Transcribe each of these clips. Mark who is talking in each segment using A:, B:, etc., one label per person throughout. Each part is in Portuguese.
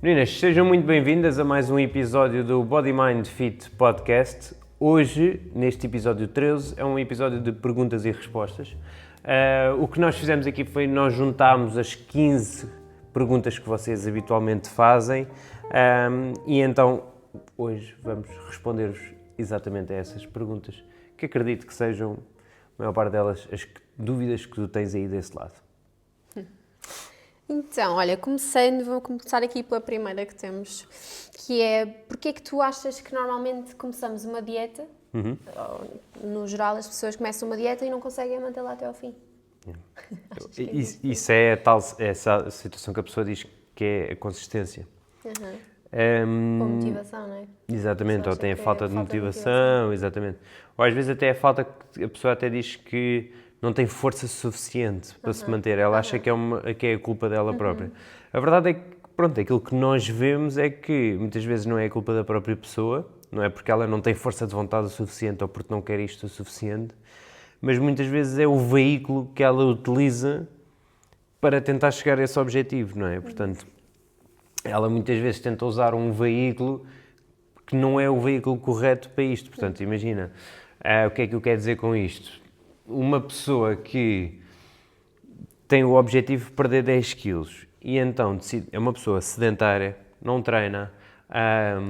A: Meninas, sejam muito bem-vindas a mais um episódio do Body Mind Fit Podcast. Hoje, neste episódio 13, é um episódio de perguntas e respostas. O que nós fizemos aqui foi nós juntámos as 15 perguntas que vocês habitualmente fazem e então hoje vamos responder-vos exatamente a essas perguntas, que acredito que sejam, a maior parte delas, as dúvidas que tu tens aí desse lado.
B: Então, olha, vou começar aqui pela primeira que temos, que é, porque é que tu achas que normalmente começamos uma dieta, ou, no geral as pessoas começam uma dieta e não conseguem mantê-la até ao fim?
A: Isso é essa situação que a pessoa diz que é a consistência.
B: Com motivação, não é?
A: Exatamente, ou tem a falta de motivação, exatamente. Ou às vezes até a falta que a pessoa até diz que não tem força suficiente para se manter. Ela acha que é a culpa dela própria. A verdade é que, pronto, aquilo que nós vemos é que muitas vezes não é a culpa da própria pessoa, não é porque ela não tem força de vontade o suficiente ou porque não quer isto o suficiente, mas muitas vezes é o veículo que ela utiliza para tentar chegar a esse objetivo, não é? Portanto, ela muitas vezes tenta usar um veículo que não é o veículo correto para isto. Portanto, imagina, o que é que eu quero dizer com isto? Uma pessoa que tem o objetivo de perder 10 quilos e então decide, é uma pessoa sedentária, não treina,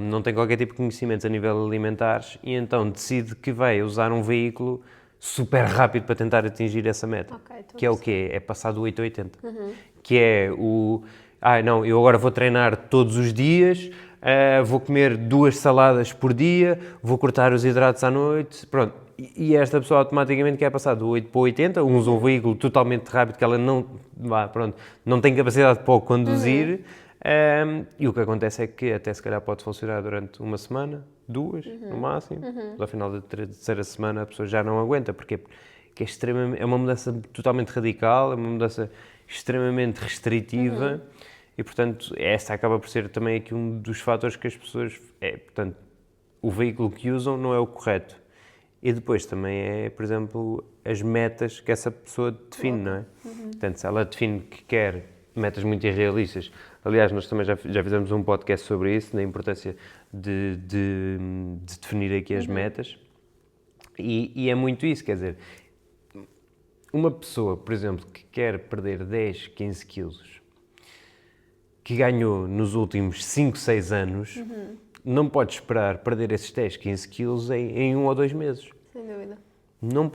A: não tem qualquer tipo de conhecimentos a nível alimentares e então decide que vai usar um veículo super rápido para tentar atingir essa meta. Que é o quê? É passar do 8 a 80. Que é não, eu agora vou treinar todos os dias, vou comer 2 saladas por dia, vou cortar os hidratos à noite, pronto. E esta pessoa automaticamente quer passar do 8 para o 80, usa um veículo totalmente rápido que ela não tem capacidade para o conduzir, e o que acontece é que até se calhar pode funcionar durante uma semana, 2 no máximo, mas ao final da terceira semana a pessoa já não aguenta, porque é uma mudança totalmente radical, é uma mudança extremamente restritiva, e portanto esta acaba por ser também aqui um dos fatores que as pessoas, portanto, o veículo que usam não é o correto. E depois também é, por exemplo, as metas que essa pessoa define, não é? Portanto, se ela define que quer metas muito irrealistas, aliás, nós também já fizemos um podcast sobre isso, na importância de definir aqui as metas, e é muito isso, quer dizer, uma pessoa, por exemplo, que quer perder 10, 15 quilos, que ganhou nos últimos 5, 6 anos, não pode esperar perder esses 10, 15 quilos em 1 ou 2 meses.
B: Sem dúvida.
A: Não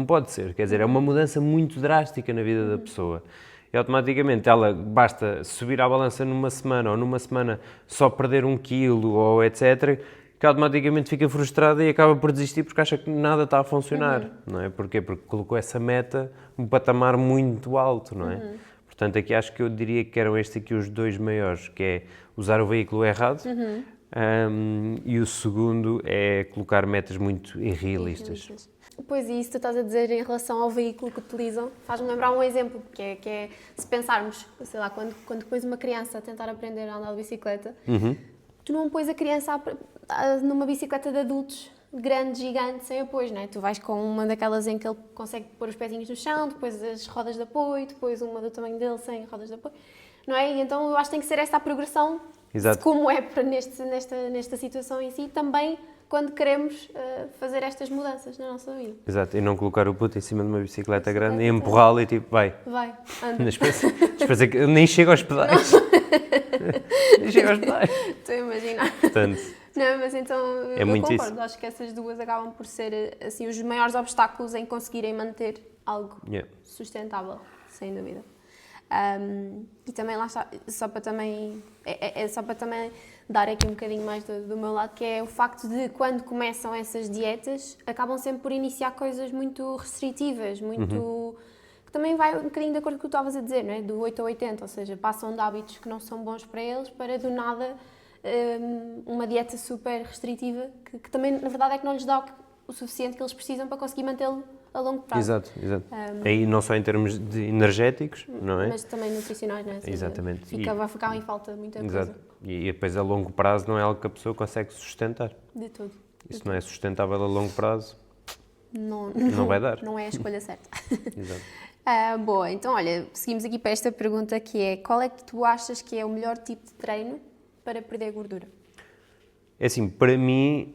A: pode ser. Quer dizer, é uma mudança muito drástica na vida da pessoa. E automaticamente ela basta subir à balança numa semana ou numa semana só perder 1 quilo ou etc., que automaticamente fica frustrada e acaba por desistir porque acha que nada está a funcionar. Não é? Porquê? Porque colocou essa meta um patamar muito alto, não é? Portanto, aqui acho que eu diria que eram estes aqui os 2 maiores, que é usar o veículo errado, e o segundo é colocar metas muito irrealistas.
B: Pois, e isso que tu estás a dizer em relação ao veículo que utilizam, faz-me lembrar um exemplo, que é se pensarmos, sei lá, quando pões uma criança a tentar aprender a andar de bicicleta, tu não pões a criança numa bicicleta de adultos, grande, gigante, sem apoio, não é? Tu vais com uma daquelas em que ele consegue pôr os pezinhos no chão, depois as rodas de apoio, depois uma do tamanho dele sem rodas de apoio, não é? E então eu acho que tem que ser esta a progressão.
A: Exato.
B: Como é para nesta situação em si, também quando queremos fazer estas mudanças na nossa vida.
A: Exato, e não colocar o puto em cima de uma bicicleta grande e empurrá-lo e tipo, vai,
B: anda.
A: Depois é que eu nem chego aos pedais. Nem chego aos pedais.
B: Estou a imaginar.
A: Portanto,
B: Não, mas então eu
A: muito
B: concordo.
A: isso.
B: Acho que essas duas acabam por ser assim, os maiores obstáculos em conseguirem manter algo sustentável, sem dúvida. E também lá está, só para também dar aqui um bocadinho mais do meu lado, que é o facto de quando começam essas dietas acabam sempre por iniciar coisas muito restritivas, que também vai um bocadinho de acordo com o que tu estavas a dizer, não é? Do 8 a 80, ou seja, passam de hábitos que não são bons para eles para do nada uma dieta super restritiva que também na verdade é que não lhes dá o suficiente que eles precisam para conseguir mantê-lo a longo prazo.
A: Exato. Aí não só em termos de energéticos, não é?
B: Mas também nutricionais, não é?
A: Exatamente.
B: Vai ficar em falta muita
A: Exato.
B: coisa.
A: E depois a longo prazo não é algo que a pessoa consegue sustentar.
B: De tudo.
A: Isso não é sustentável a longo prazo,
B: Não
A: vai dar.
B: Não é a escolha certa.
A: Exato.
B: Boa, então olha, seguimos aqui para esta pergunta que é: qual é que tu achas que é o melhor tipo de treino para perder gordura?
A: É assim, para mim,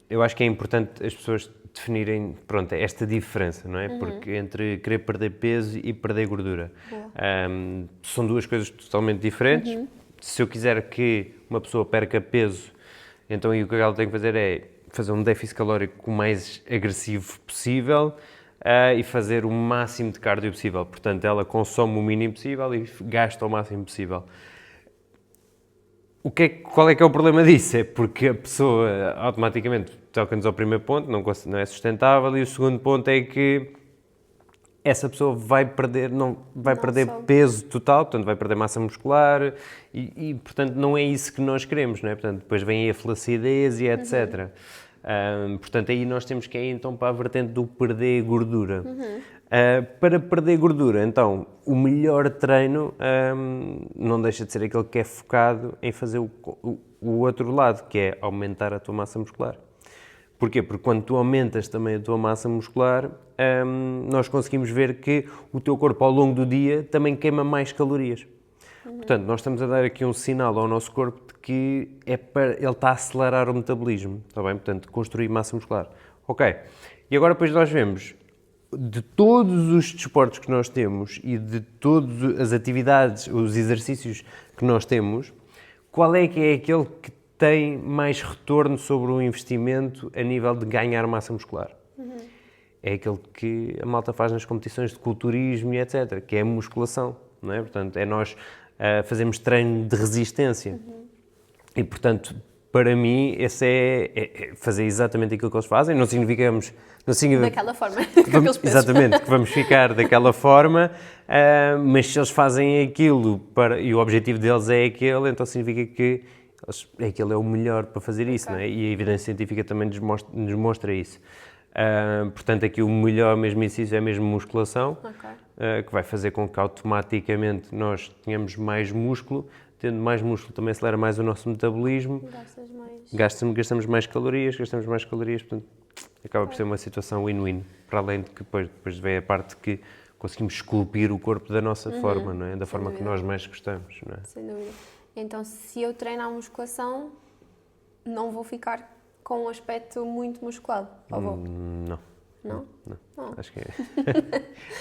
A: eu acho que é importante as pessoas definirem, pronto, esta diferença, não é? Porque entre querer perder peso e perder gordura. São duas coisas totalmente diferentes. Se eu quiser que uma pessoa perca peso, então aí o que ela tem que fazer é fazer um déficit calórico o mais agressivo possível e fazer o máximo de cardio possível. Portanto, ela consome o mínimo possível e gasta o máximo possível. Qual é que é o problema disso? É porque a pessoa automaticamente toca-nos ao primeiro ponto, não é sustentável, e o segundo ponto é que essa pessoa vai perder peso total, portanto vai perder massa muscular e portanto não é isso que nós queremos, não é? Portanto, depois vem aí a flacidez e etc. Portanto, aí nós temos que ir então para a vertente do perder gordura. Para perder gordura, então, o melhor treino não deixa de ser aquele que é focado em fazer o outro lado, que é aumentar a tua massa muscular. Porquê? Porque quando tu aumentas também a tua massa muscular, nós conseguimos ver que o teu corpo ao longo do dia também queima mais calorias. Portanto, nós estamos a dar aqui um sinal ao nosso corpo de que ele está a acelerar o metabolismo, está bem? Portanto, construir massa muscular. Ok. E agora depois nós vemos, de todos os desportos que nós temos e de todas as atividades, os exercícios que nós temos, qual é aquele que tem mais retorno sobre o investimento a nível de ganhar massa muscular? É aquele que a malta faz nas competições de culturismo e etc., que é a musculação, não é? Portanto, é nós fazemos treino de resistência. E, portanto, para mim, esse é fazer exatamente aquilo que eles fazem. Não significa
B: Daquela forma.
A: Exatamente, que vamos ficar daquela forma, mas se eles fazem aquilo e o objetivo deles é aquele, então significa que aquele é o melhor para fazer isso, não é? E a evidência científica também nos mostra isso. Portanto, aqui o melhor mesmo exercício é mesmo musculação, que vai fazer com que automaticamente nós tenhamos mais músculo. Tendo mais músculo também acelera mais o nosso metabolismo. Gastamos mais calorias, portanto acaba por ser uma situação win-win, para além de que depois vem a parte que conseguimos esculpir o corpo da nossa forma, não é? Da forma que nós mais gostamos, não é?
B: Sem dúvida. Então, se eu treino a musculação, não vou ficar com um aspecto muito musculado, ou vou?
A: Não.
B: Não?
A: Não. Acho que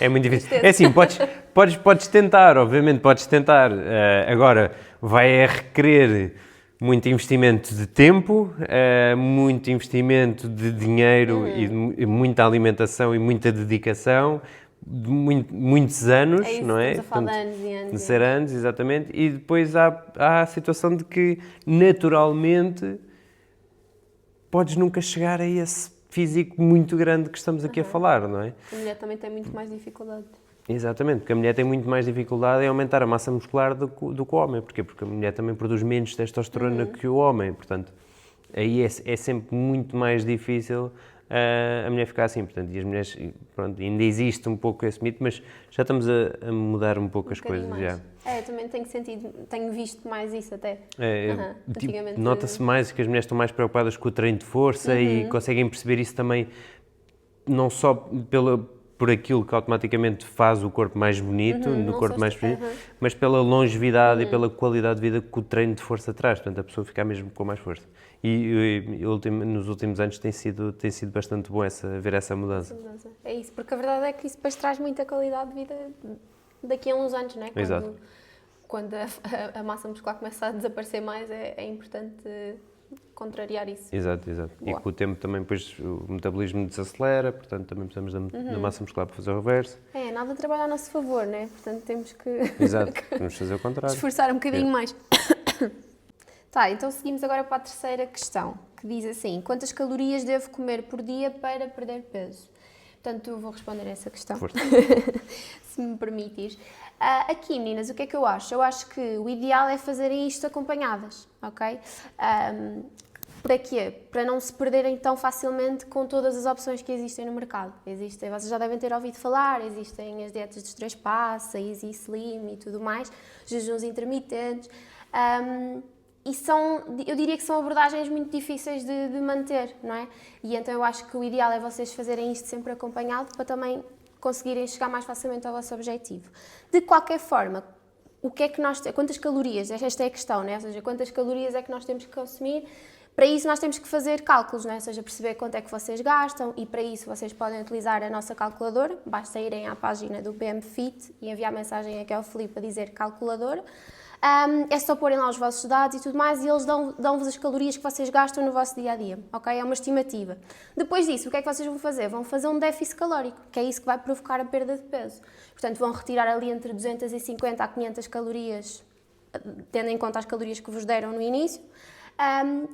A: é muito difícil. É assim, podes tentar, obviamente podes tentar. Agora, vai requerer muito investimento de tempo, muito investimento de dinheiro e muita alimentação e muita dedicação, muitos anos,
B: isso,
A: não é?
B: Estamos a falar de anos e anos.
A: De ser anos, exatamente. E depois há a situação de que, naturalmente, podes nunca chegar a esse físico muito grande que estamos aqui a falar, não é?
B: A mulher também tem muito mais dificuldade.
A: Exatamente, porque a mulher tem muito mais dificuldade em aumentar a massa muscular do que o homem. Porquê? Porque a mulher também produz menos testosterona que o homem, portanto, aí é sempre muito mais difícil a mulher ficar assim. Portanto, e as mulheres, pronto, ainda existe um pouco esse mito, mas já estamos a mudar um pouco as coisas. Já.
B: Eu também tenho visto mais isso até.
A: Tipo, nota-se mais que as mulheres estão mais preocupadas com o treino de força e conseguem perceber isso também, não só por aquilo que automaticamente faz o corpo mais bonito, mas pela longevidade e pela qualidade de vida que o treino de força traz. Portanto, a pessoa fica mesmo com mais força. E nos últimos anos tem sido bastante bom ver essa mudança.
B: É isso, porque a verdade é que isso depois traz muita qualidade de vida daqui a uns anos, não é?
A: Exato.
B: Quando a massa muscular começa a desaparecer mais, é importante contrariar isso.
A: Exato. E com o tempo também depois o metabolismo desacelera, portanto também precisamos da massa muscular para fazer o reverso.
B: Nada de trabalhar a nosso favor, não é? Portanto temos que...
A: Exato, vamos fazer o contrário.
B: Esforçar um bocadinho mais. Então seguimos agora para a terceira questão, que diz assim: quantas calorias devo comer por dia para perder peso? Portanto, eu vou responder a essa questão, se me permitires. Aqui, meninas, o que é que eu acho? Eu acho que o ideal é fazerem isto acompanhadas, ok? Para quê? Para não se perderem tão facilmente com todas as opções que existem no mercado. Vocês já devem ter ouvido falar, existem as dietas dos 3 passos, a Easy Slim e tudo mais, jejuns intermitentes. E eu diria que são abordagens muito difíceis de manter, não é? E então eu acho que o ideal é vocês fazerem isto sempre acompanhado para também conseguirem chegar mais facilmente ao vosso objetivo. De qualquer forma, o que é que quantas calorias, esta é a questão, né? Ou seja, quantas calorias é que nós temos que consumir. Para isso nós temos que fazer cálculos, não é? Ou seja, perceber quanto é que vocês gastam e para isso vocês podem utilizar a nossa calculadora, basta irem à página do BMFit e enviar mensagem aqui ao Filipe a dizer calculadora. É só porem lá os vossos dados e tudo mais e eles dão-vos as calorias que vocês gastam no vosso dia-a-dia, ok? É uma estimativa. Depois disso, o que é que vocês vão fazer? Vão fazer um déficit calórico, que é isso que vai provocar a perda de peso. Portanto, vão retirar ali entre 250 a 500 calorias, tendo em conta as calorias que vos deram no início,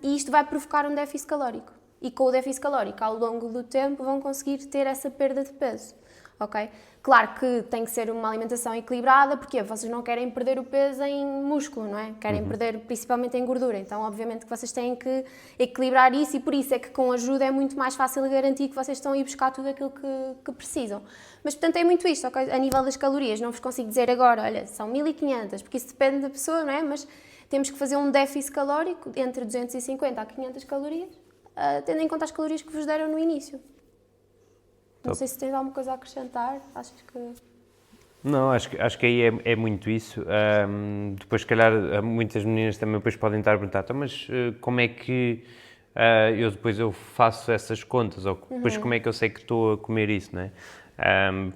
B: e isto vai provocar um déficit calórico. E com o déficit calórico, ao longo do tempo, vão conseguir ter essa perda de peso, ok? Claro que tem que ser uma alimentação equilibrada, porque vocês não querem perder o peso em músculo, não é? Querem perder principalmente em gordura, então obviamente que vocês têm que equilibrar isso e por isso é que com ajuda é muito mais fácil garantir que vocês estão a ir buscar tudo aquilo que precisam. Mas portanto é muito isto, ok? A nível das calorias, não vos consigo dizer agora, olha, são 1500, porque isso depende da pessoa, não é? Mas temos que fazer um déficit calórico entre 250 a 500 calorias, tendo em conta as calorias que vos deram no início. Não sei se tens alguma coisa a acrescentar, achas que...
A: Não, acho que aí é muito isso. Depois, se calhar, muitas meninas também depois podem estar a perguntar, então, mas como é que eu faço essas contas? Ou depois como é que eu sei que estou a comer isso, não é?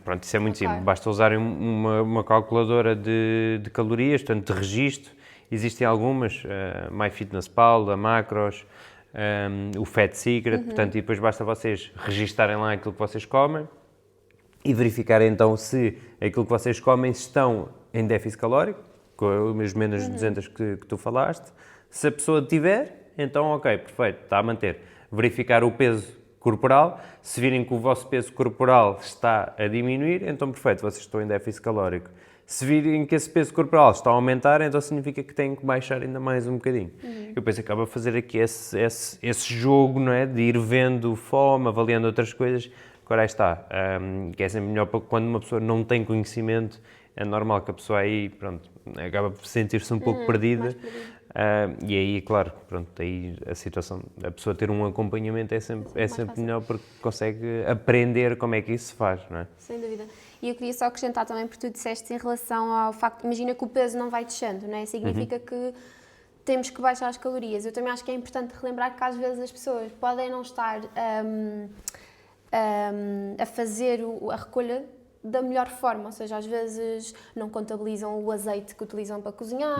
A: Pronto, isso é muito simples. Basta usarem uma calculadora de calorias, portanto, de registro. Existem algumas, MyFitnessPal, a Macros, o Fat Secret, portanto, e depois basta vocês registarem lá aquilo que vocês comem e verificarem então se aquilo que vocês comem estão em déficit calórico, com os menos 200 que tu falaste. Se a pessoa tiver, então ok, perfeito, está a manter. Verificar o peso corporal, se virem que o vosso peso corporal está a diminuir, então perfeito, vocês estão em déficit calórico. Se virem que esse peso corporal está a aumentar, então significa que têm que baixar ainda mais um bocadinho. E depois acaba a fazer aqui esse jogo, não é? De ir vendo fome, avaliando outras coisas. Agora aí está, que é sempre melhor quando uma pessoa não tem conhecimento, é normal que a pessoa aí, pronto, acaba por sentir-se um pouco perdida. E aí, claro, pronto, aí a situação, a pessoa ter um acompanhamento é sempre melhor porque consegue aprender como é que isso se faz, não é?
B: Sem dúvida. E eu queria só acrescentar também, porque tu disseste em relação ao facto, imagina que o peso não vai descendo, não é? Significa que temos que baixar as calorias. Eu também acho que é importante relembrar que às vezes as pessoas podem não estar a fazer a recolha da melhor forma, ou seja, às vezes não contabilizam o azeite que utilizam para cozinhar,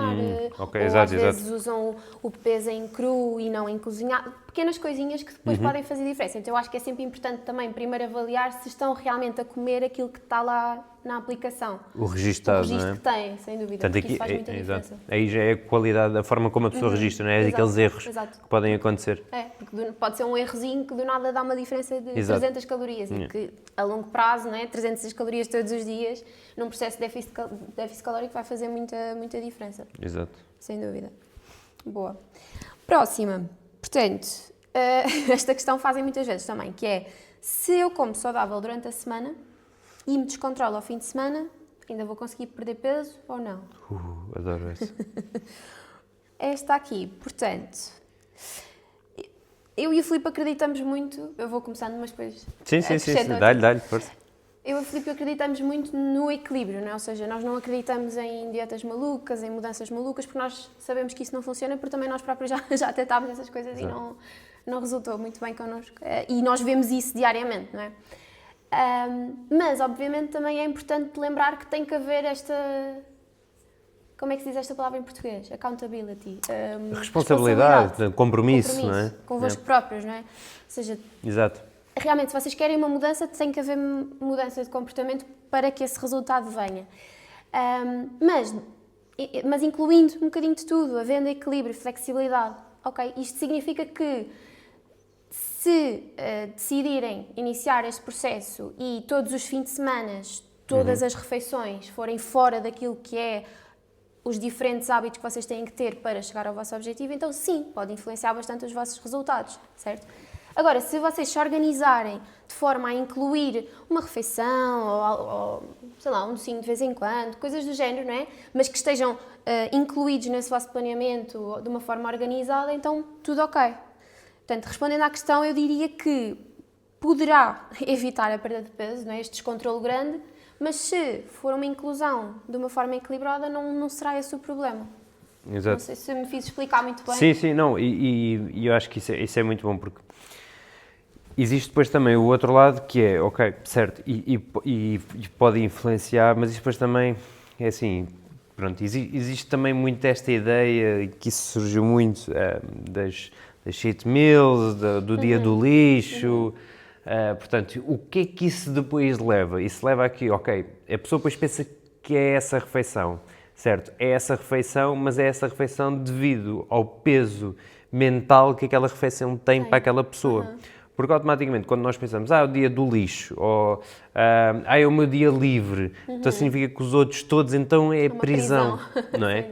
B: ou às vezes usam o peso em cru e não em cozinhar, pequenas coisinhas que depois podem fazer diferença. Então eu acho que é sempre importante também primeiro avaliar se estão realmente a comer aquilo que está lá na aplicação.
A: O registro
B: que tem, sem dúvida,
A: portanto,
B: porque
A: aqui,
B: isso faz muita diferença.
A: Aí já é a qualidade, a forma como a pessoa registra, não é? Aqueles erros que podem acontecer.
B: É, porque pode ser um errozinho que do nada dá uma diferença de 300 calorias e que a longo prazo, não é? 300 calorias todos os dias, num processo de déficit calórico vai fazer muita diferença.
A: Exato.
B: Sem dúvida. Boa. Próxima. Portanto, esta questão fazem muitas vezes também, que é, se eu como saudável durante a semana e me descontrolo ao fim de semana, ainda vou conseguir perder peso ou não?
A: Adoro essa.
B: Esta aqui, portanto, eu e o Filipe acreditamos muito, eu vou começando, mas depois...
A: Sim, dá-lhe, força.
B: Eu e o Filipe acreditamos muito no equilíbrio, não é? Ou seja, nós não acreditamos em dietas malucas, em mudanças malucas, porque nós sabemos que isso não funciona, porque também nós próprios já tentámos essas coisas. Exato. E não resultou muito bem connosco. E nós vemos isso diariamente, não é? Mas, obviamente, também é importante lembrar que tem que haver esta... Como é que se diz esta palavra em português? Accountability.
A: Responsabilidade, compromisso, não é?
B: Convosco próprios, não é? Ou seja...
A: Exato.
B: Realmente, se vocês querem uma mudança, tem que haver mudança de comportamento para que esse resultado venha. Mas incluindo um bocadinho de tudo, havendo equilíbrio, flexibilidade. Ok? Isto significa que se decidirem iniciar este processo e todos os fins de semana, todas as refeições forem fora daquilo que é os diferentes hábitos que vocês têm que ter para chegar ao vosso objetivo, então sim, pode influenciar bastante os vossos resultados, certo? Agora, se vocês se organizarem de forma a incluir uma refeição ou sei lá, um docinho de vez em quando, coisas do género, não é? Mas que estejam incluídos nesse vosso planeamento de uma forma organizada, então tudo ok. Portanto, respondendo à questão, eu diria que poderá evitar a perda de peso, não é? Este descontrole grande, Mas se for uma inclusão de uma forma equilibrada, não será esse o problema.
A: Exato.
B: Não sei se me fiz explicar muito bem.
A: Sim, não, e eu acho que isso é muito bom, porque existe depois também o outro lado que é, ok, certo, e pode influenciar, mas isso depois também é assim, pronto, existe também muito esta ideia, que isso surgiu muito das cheat meals, do dia do lixo, portanto, o que é que isso depois leva? Isso leva aqui, ok, a pessoa depois pensa que é essa refeição, certo, é essa refeição, mas é essa refeição devido ao peso mental que aquela refeição tem para aquela pessoa. Porque automaticamente, quando nós pensamos, é o dia do lixo, ou é o meu dia livre, então significa que os outros todos, então é prisão, não é?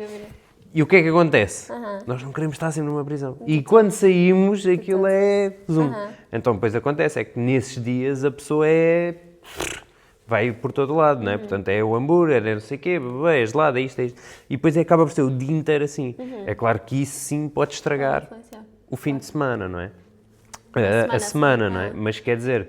A: E o que é que acontece? Nós não queremos estar sempre numa prisão. E quando saímos, aquilo é zoom. Então, depois acontece, é que nesses dias a pessoa vai por todo lado, não é? Portanto, é o hambúrguer, é não sei o quê, é gelado, é isto. E depois acaba por ser o dia inteiro assim. É claro que isso sim pode estragar o fim de semana, não é? A semana, não é? Mas quer dizer,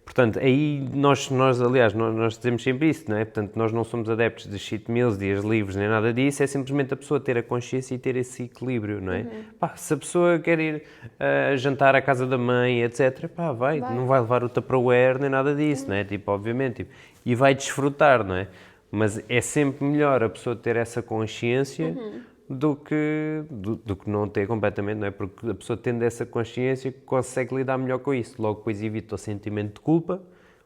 A: portanto, aí nós aliás, nós dizemos sempre isso, não é? Portanto, nós não somos adeptos de cheat meals, dias livres, nem nada disso, é simplesmente a pessoa ter a consciência e ter esse equilíbrio, não é? Pá, se a pessoa quer ir jantar à casa da mãe, etc., pá, vai, não vai levar o Tupperware, nem nada disso, não é? Tipo, obviamente, tipo, e vai desfrutar, não é? Mas é sempre melhor a pessoa ter essa consciência do que não ter completamente, não é? Porque a pessoa tendo essa consciência consegue lidar melhor com isso. Logo depois evita o sentimento de culpa,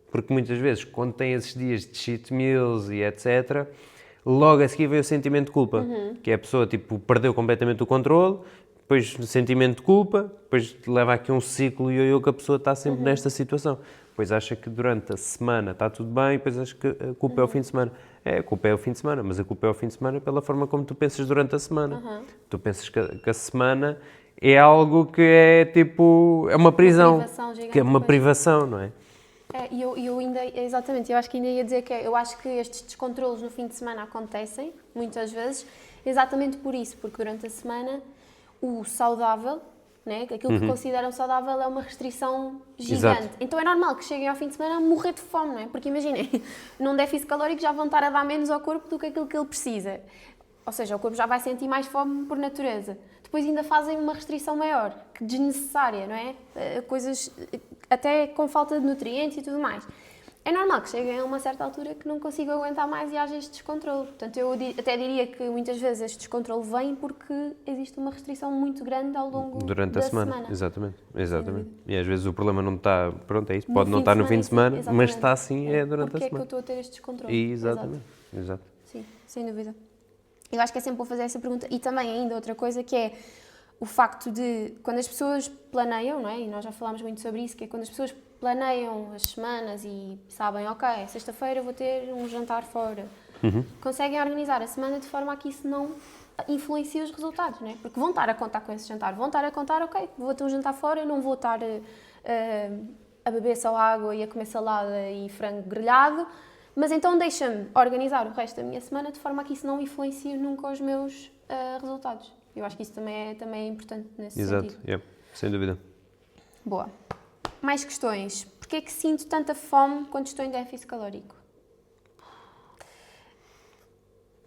A: porque muitas vezes quando tem esses dias de cheat meals e etc., logo a seguir vem o sentimento de culpa, que é a pessoa tipo, perdeu completamente o controle, depois o sentimento de culpa, depois leva aqui um ciclo e que a pessoa está sempre nesta situação. Depois acha que durante a semana está tudo bem, depois acha que a culpa é o fim de semana. A culpa é o fim de semana, mas a culpa é o fim de semana pela forma como tu pensas durante a semana. Tu pensas que a semana é algo que é tipo, é uma prisão, que é uma privação, não é?
B: E eu ainda, exatamente, eu acho que ainda ia dizer que eu acho que estes descontrolos no fim de semana acontecem, muitas vezes, exatamente por isso, porque durante a semana o saudável, né, aquilo que consideram saudável é uma restrição gigante.
A: Exato.
B: Então é normal que cheguem ao fim de semana a morrer de fome, não é? Porque imaginem, num déficit calórico já vão estar a dar menos ao corpo do que aquilo que ele precisa. Ou seja, o corpo já vai sentir mais fome por natureza. Depois ainda fazem uma restrição maior, que desnecessária, não é? Coisas até com falta de nutrientes e tudo mais. É normal que cheguem a uma certa altura que não consigam aguentar mais e haja este descontrole. Portanto, eu até diria que muitas vezes este descontrole vem porque existe uma restrição muito grande ao longo
A: durante
B: da
A: a semana. Exatamente. E às vezes o problema não está, pronto, é isso, pode não estar no fim de semana, mas está assim durante a semana.
B: Porque é que eu estou a ter este descontrole?
A: Exatamente. Exato.
B: Sim, sem dúvida. Eu acho que é sempre bom fazer essa pergunta. E também ainda outra coisa que é o facto de, quando as pessoas planeiam, não é? E nós já falámos muito sobre isso, que é quando as pessoas planeiam as semanas e sabem, ok, sexta-feira vou ter um jantar fora, conseguem organizar a semana de forma a que isso não influencie os resultados, não é? Porque vão estar a contar com esse jantar, vão estar a contar, ok, vou ter um jantar fora, eu não vou estar a beber só água e a comer salada e frango grelhado, mas então deixa-me organizar o resto da minha semana de forma a que isso não influencie nunca os meus resultados. Eu acho que isso também é importante nesse sentido.
A: Exato, sem dúvida.
B: Boa. Mais questões. Porquê é que sinto tanta fome quando estou em déficit calórico?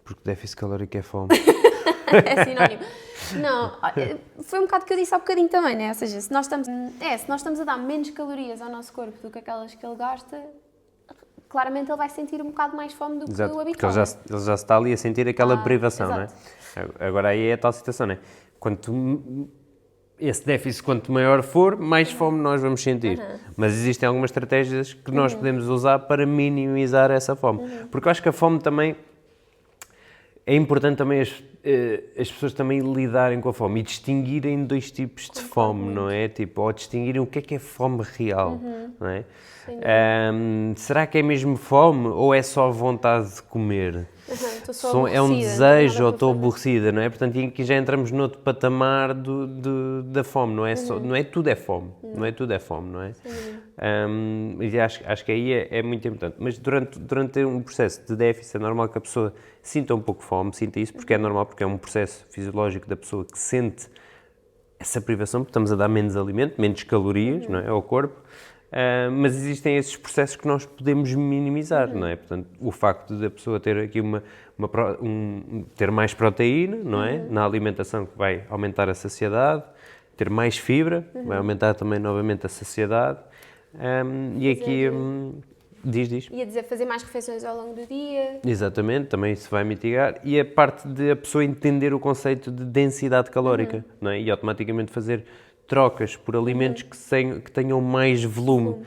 A: Porque déficit calórico é fome.
B: É sinónimo. Não, foi um bocado que eu disse há bocadinho também, né? Ou seja, se nós estamos a dar menos calorias ao nosso corpo do que aquelas que ele gasta, claramente ele vai sentir um bocado mais fome do que o habitual.
A: Porque ele já está ali a sentir aquela privação, não é? Agora aí é a tal situação, não é? Esse déficit, quanto maior for, mais fome nós vamos sentir. Mas existem algumas estratégias que nós podemos usar para minimizar essa fome. Porque eu acho que a fome também... É importante também as pessoas também lidarem com a fome e distinguirem dois tipos de fome, não é? Tipo, ou distinguirem o que é fome real, não é? Será que é mesmo fome ou é só vontade de comer? É um desejo ou estou aborrecida, não é? Portanto, aqui já entramos noutro patamar da fome, não é? Não é tudo é fome, não é tudo é fome, não é? E acho que aí é muito importante. Mas durante um processo de déficit é normal que a pessoa sinta um pouco de fome, sinta isso, porque é normal, porque é um processo fisiológico da pessoa que sente essa privação, porque estamos a dar menos alimento, menos calorias, não é, ao corpo. mas existem esses processos que nós podemos minimizar, não é? Portanto, o facto de a pessoa ter aqui ter mais proteína, não é? Na alimentação, que vai aumentar a saciedade, ter mais fibra, vai aumentar também novamente a saciedade, e aqui... Diz.
B: Ia dizer fazer mais refeições ao longo do dia.
A: Exatamente, também isso vai mitigar. E a parte de a pessoa entender o conceito de densidade calórica, não é? E automaticamente fazer trocas por alimentos que tenham mais volume.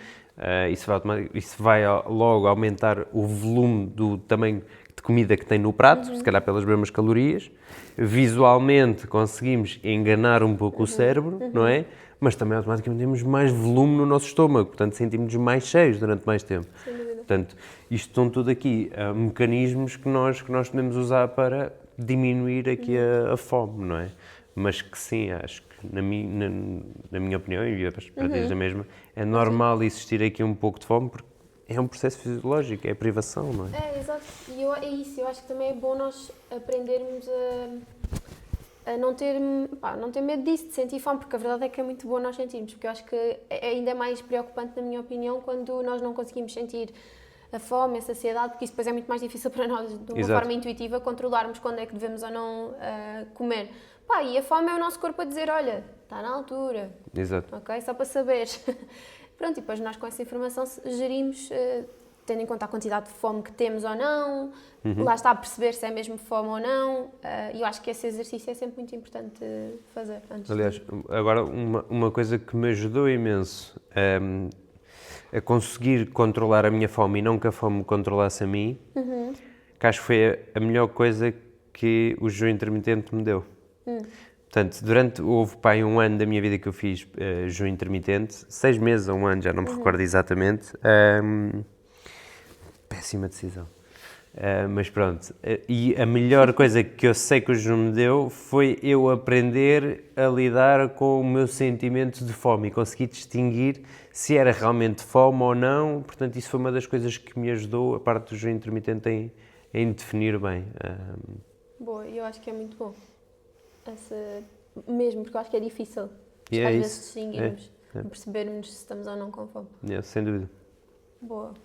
A: Isso vai logo aumentar o volume do tamanho de comida que tem no prato, se calhar pelas mesmas calorias. Visualmente conseguimos enganar um pouco o cérebro, não é? Mas também automaticamente temos mais volume no nosso estômago, portanto sentimos-nos mais cheios durante mais tempo.
B: Sem dúvida.
A: Portanto, isto estão tudo aqui mecanismos que nós podemos usar para diminuir aqui a fome, não é? Mas que sim, acho que na minha opinião, e as partilhas da mesma, é normal existir aqui um pouco de fome, porque é um processo fisiológico, é privação, não é?
B: Exato. E é isso, eu acho que também é bom nós aprendermos a não ter medo disso, de sentir fome, porque a verdade é que é muito bom nós sentirmos, porque eu acho que é ainda mais preocupante, na minha opinião, quando nós não conseguimos sentir a fome, a saciedade, porque isso depois é muito mais difícil para nós, de uma forma intuitiva, controlarmos quando é que devemos ou não comer. E a fome é o nosso corpo a dizer, olha, está na altura.
A: Exato.
B: Ok? Só para saber. Pronto, e depois nós com essa informação gerimos, tendo em conta a quantidade de fome que temos ou não, lá está a perceber se é mesmo fome ou não, e eu acho que esse exercício é sempre muito importante fazer.
A: Aliás, agora uma coisa que me ajudou imenso a conseguir controlar a minha fome e não que a fome me controlasse a mim, que acho que foi a melhor coisa que o jejum intermitente me deu. Portanto, houve um ano da minha vida que eu fiz jejum intermitente, 6 meses ou um ano, já não me recordo exatamente. Péssima decisão. Mas pronto, e a melhor coisa que eu sei que o jejum me deu foi eu aprender a lidar com o meu sentimento de fome e conseguir distinguir se era realmente fome ou não. Portanto, isso foi uma das coisas que me ajudou, a parte do jejum intermitente, em definir bem.
B: Boa, eu acho que é muito bom. Mesmo, porque eu acho que é difícil às vezes distinguirmos, percebermos se estamos ou não com fome.
A: Sem dúvida.
B: Boa.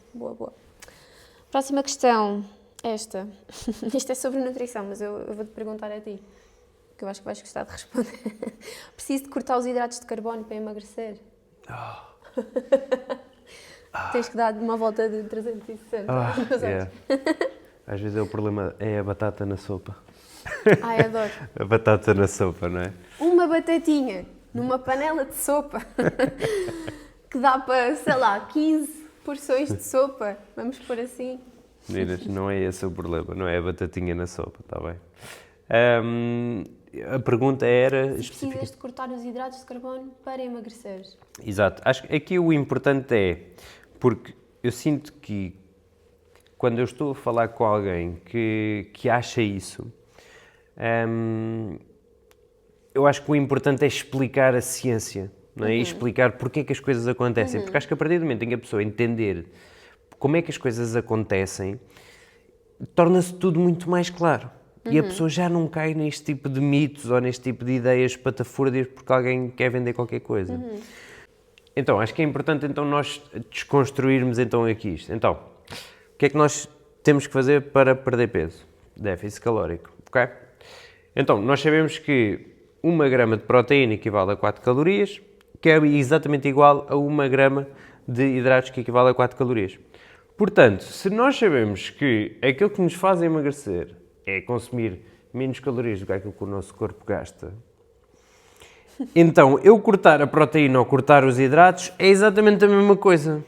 B: Próxima questão, esta. Isto é sobre nutrição, mas eu vou-te perguntar a ti, que eu acho que vais gostar de responder. Preciso de cortar os hidratos de carbono para emagrecer? Tens que dar uma volta de 360.
A: Às vezes o problema é a batata na sopa.
B: Adoro.
A: A batata na sopa, não é?
B: Uma batatinha numa panela de sopa que dá para, sei lá, 15 porções de sopa. Vamos por assim.
A: Meninas, não é esse o problema, não é a batatinha na sopa, está bem? A pergunta era...
B: Precisas de cortar os hidratos de carbono para emagrecer.
A: Exato. Acho que aqui o importante porque eu sinto que quando eu estou a falar com alguém que acha isso, eu acho que o importante é explicar a ciência, não é? E explicar porque é que as coisas acontecem. Porque acho que a partir do momento em que a pessoa entender como é que as coisas acontecem, torna-se tudo muito mais claro. E a pessoa já não cai neste tipo de mitos ou neste tipo de ideias espatafúrdias porque alguém quer vender qualquer coisa. Então, acho que é importante nós desconstruirmos aqui isto. Então, o que é que nós temos que fazer para perder peso? Déficit calórico, ok? Então, nós sabemos que 1 grama de proteína equivale a 4 calorias, que é exatamente igual a 1 grama de hidratos que equivale a 4 calorias. Portanto, se nós sabemos que aquilo que nos faz emagrecer é consumir menos calorias do que aquilo que o nosso corpo gasta, então eu cortar a proteína ou cortar os hidratos é exatamente a mesma coisa.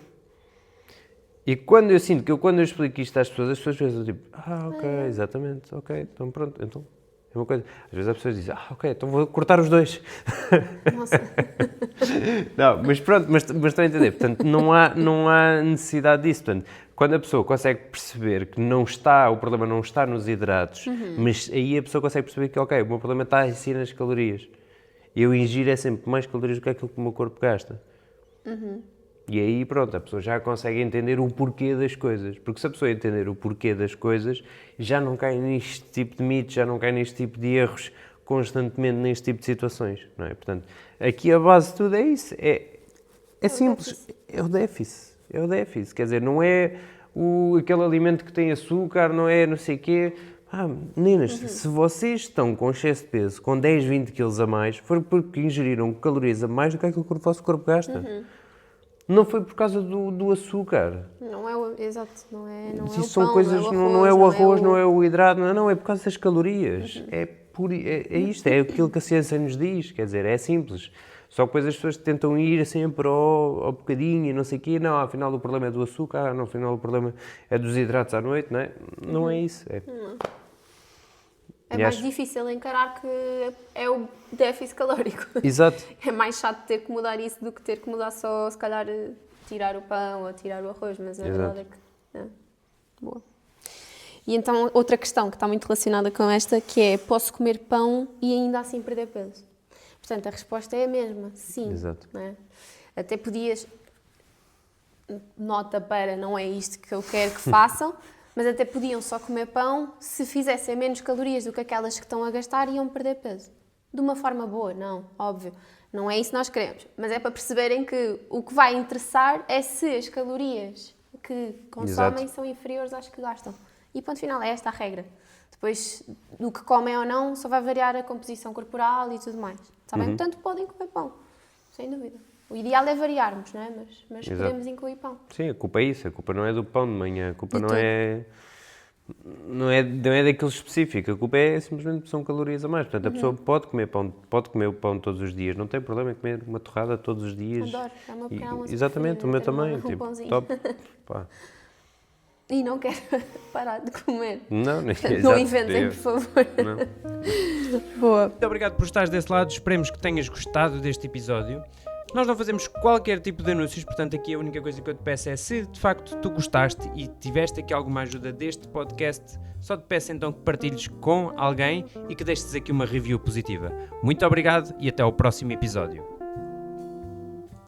A: E quando eu sinto que quando eu explico isto às pessoas, as pessoas pensam tipo, ok, exatamente, ok, então pronto, então é uma coisa. Às vezes as pessoas dizem, ok, então vou cortar os dois.
B: Nossa.
A: Não, mas pronto, mas estão a entender. Portanto, não há necessidade disso. Portanto, quando a pessoa consegue perceber que o problema não está nos hidratos, mas aí a pessoa consegue perceber que, ok, o meu problema está assim nas calorias. Eu ingiro sempre mais calorias do que aquilo que o meu corpo gasta. E aí, pronto, a pessoa já consegue entender o porquê das coisas. Porque se a pessoa entender o porquê das coisas, já não cai neste tipo de mitos, já não cai neste tipo de erros constantemente neste tipo de situações, não é? Portanto, aqui a base de tudo é isso. É simples, é o déficit. É o déficit. Quer dizer, não é aquele alimento que tem açúcar, não é não sei o quê. Meninas, se vocês estão com excesso de peso, com 10, 20 quilos a mais, foi porque ingeriram calorias a mais do que aquilo que o vosso corpo gasta. Não foi por causa do açúcar.
B: Não é o... Exato, não é o pão,
A: são coisas, não é o arroz, não é o hidrato, não, é por causa das calorias. É isto, é aquilo que a ciência nos diz, quer dizer, é simples. Só que depois as pessoas tentam ir sempre ao bocadinho e não sei o quê. Não, afinal o problema é do açúcar, não, afinal o problema é dos hidratos à noite, não é? Não é isso.
B: É mais difícil encarar que é o déficit calórico.
A: Exato.
B: É mais chato ter que mudar isso do que ter que mudar só, se calhar, tirar o pão ou tirar o arroz, mas a verdade é que... Boa. E então, outra questão que está muito relacionada com esta, que é, posso comer pão e ainda assim perder peso? Portanto, a resposta é a mesma, sim.
A: Exato.
B: Não é? Até podias, nota para, não é isto que eu quero que façam, mas até podiam só comer pão, se fizessem menos calorias do que aquelas que estão a gastar, iam perder peso. De uma forma boa, não, óbvio. Não é isso que nós queremos. Mas é para perceberem que o que vai interessar é se as calorias que consomem são inferiores às que gastam. E ponto final, é esta a regra. Depois, do que comem ou não, só vai variar a composição corporal e tudo mais. Sabem? Portanto, podem comer pão, sem dúvida. O ideal é variarmos, não é? Mas podemos incluir pão.
A: Sim, a culpa é isso. A culpa não é do pão de manhã. A culpa não é daquele específico. A culpa é simplesmente são calorias a mais. Portanto, a pessoa pode comer pão, pode comer o pão todos os dias. Não tem problema em comer uma torrada todos os dias.
B: Adoro. É uma pequena almoço.
A: Exatamente, o meu também. Tipo, top. Pá.
B: E não quero parar de comer.
A: Não
B: inventem, por favor.
A: Não.
B: Boa.
C: Muito obrigado por estares desse lado. Esperemos que tenhas gostado deste episódio. Nós não fazemos qualquer tipo de anúncios, portanto aqui a única coisa que eu te peço é, se de facto tu gostaste e tiveste aqui alguma ajuda deste podcast, só te peço então que partilhes com alguém e que deixes aqui uma review positiva. Muito obrigado e até ao próximo episódio.